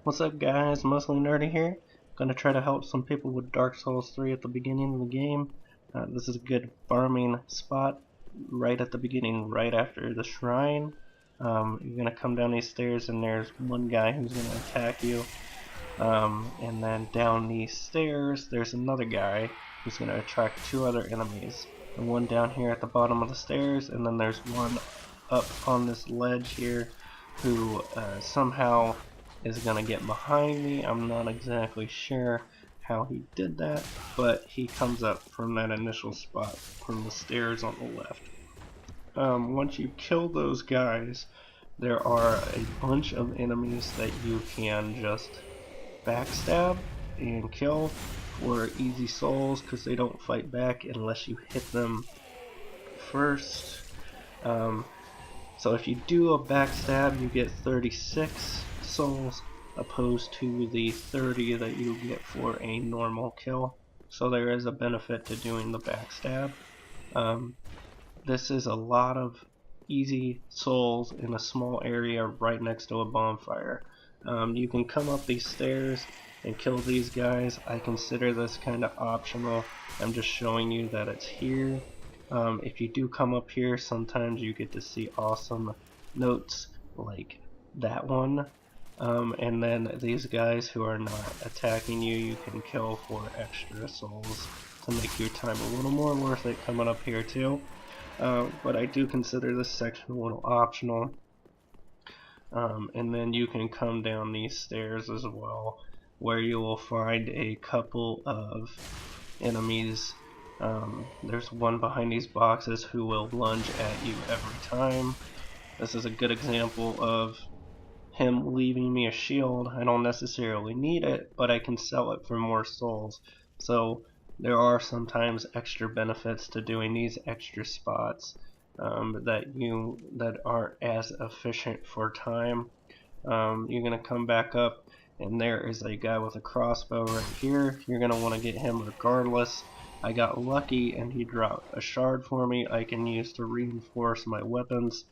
What's up guys, MostlyNerdy here. Gonna try to help some people with Dark Souls 3 at the beginning of the game. This is a good farming spot right at the beginning, right after the shrine. You're gonna come down these stairs and there's one guy who's gonna attack you. And then down these stairs there's another guy who's gonna attract two other enemies. The one down here at the bottom of the stairs, and then there's one up on this ledge here who somehow is gonna get behind me. I'm not exactly sure how he did that, but he comes up from that initial spot from the stairs on the left. Once you kill those guys, there are a bunch of enemies that you can just backstab and kill for easy souls because they don't fight back unless you hit them first. So if you do a backstab, you get 36 souls opposed to the 30 that you get for a normal kill. So there is a benefit to doing the backstab. This is a lot of easy souls in a small area right next to a bonfire. You can come up these stairs and kill these guys. I consider this kind of optional. I'm just showing you that it's here. If you do come up here, sometimes you get to see awesome notes like that one. And then these guys who are not attacking you, you can kill for extra souls to make your time a little more worth it coming up here too. But I do consider this section a little optional. And then you can come down these stairs as well, where you will find a couple of enemies. There's one behind these boxes who will lunge at you every time. This is a good example of him leaving me a shield. I don't necessarily need it, but I can sell it for more souls. So there are sometimes extra benefits to doing these extra spots that aren't as efficient for time. You're gonna come back up, and there is a guy with a crossbow right here. You're gonna want to get him regardless. I got lucky and he dropped a shard for me I can use to reinforce my weapons,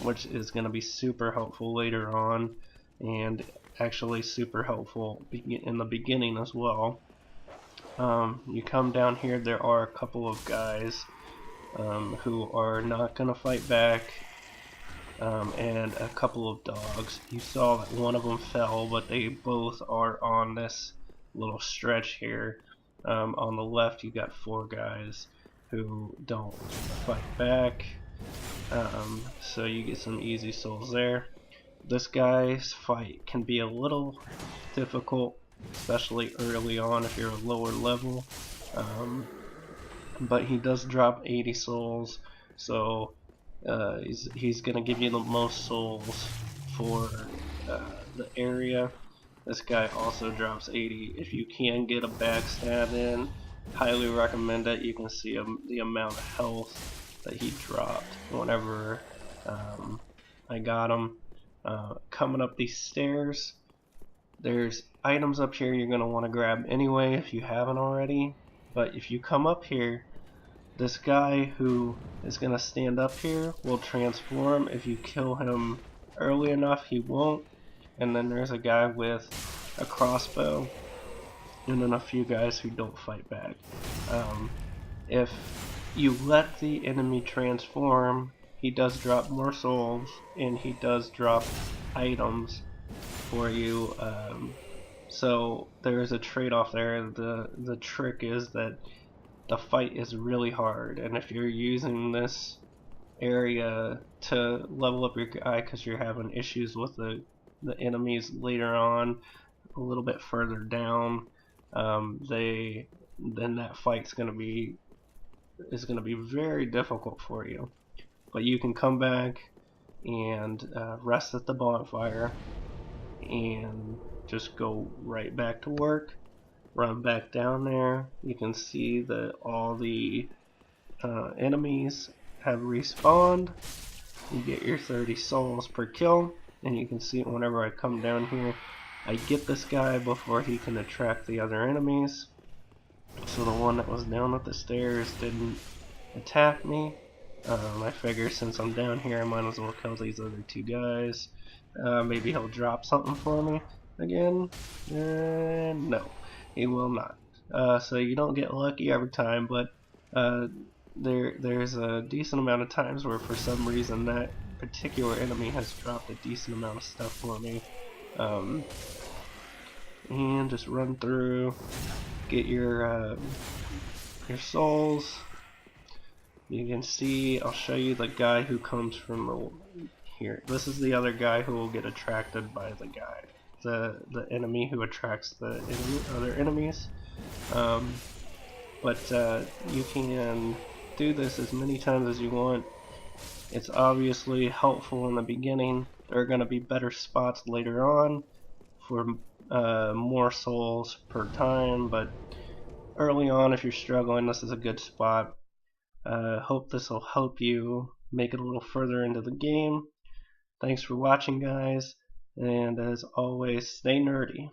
which is going to be super helpful later on, and actually super helpful in the beginning as well. You come down here, there are a couple of guys who are not going to fight back, and a couple of dogs. You saw that one of them fell, but they both are on this little stretch here. On the left you got four guys who don't fight back, so you get some easy souls there. This guy's fight can be a little difficult, especially early on if you're a lower level, but he does drop 80 souls, so he's gonna give you the most souls for the area. This guy also drops 80. If you can get a backstab in, highly recommend it. You can see the amount of health that he dropped whenever I got him. Coming up these stairs, there's items up here you're going to want to grab anyway if you haven't already. But if you come up here, this guy who is going to stand up here will transform. If you kill him early enough, he won't. And then there's a guy with a crossbow, and then a few guys who don't fight back. If you let the enemy transform, he does drop more souls, and he does drop items for you. So there is a trade-off there. The trick is that the fight is really hard, and if you're using this area to level up your guy because you're having issues with the enemies later on, a little bit further down, then that fight's gonna be very difficult for you. But you can come back and rest at the bonfire and just go right back to work. Run back down there. You can see that all the enemies have respawned. You get your 30 souls per kill. And you can see it whenever I come down here, I get this guy before he can attract the other enemies. So the one that was down at the stairs didn't attack me. I figure since I'm down here I might as well kill these other two guys. Maybe he'll drop something for me. again? No, he will not. So you don't get lucky every time, but there's a decent amount of times where for some reason that particular enemy has dropped a decent amount of stuff for me. And just run through, get your souls. You can see, I'll show you the guy who comes from here. This is the other guy who will get attracted by the guy, the enemy who attracts the other enemies. But you can do this as many times as you want. It's obviously helpful in the beginning. There are going to be better spots later on for more souls per time, but early on, if you're struggling, this is a good spot. Hope this will help you make it a little further into the game. Thanks for watching, guys, and as always, stay nerdy.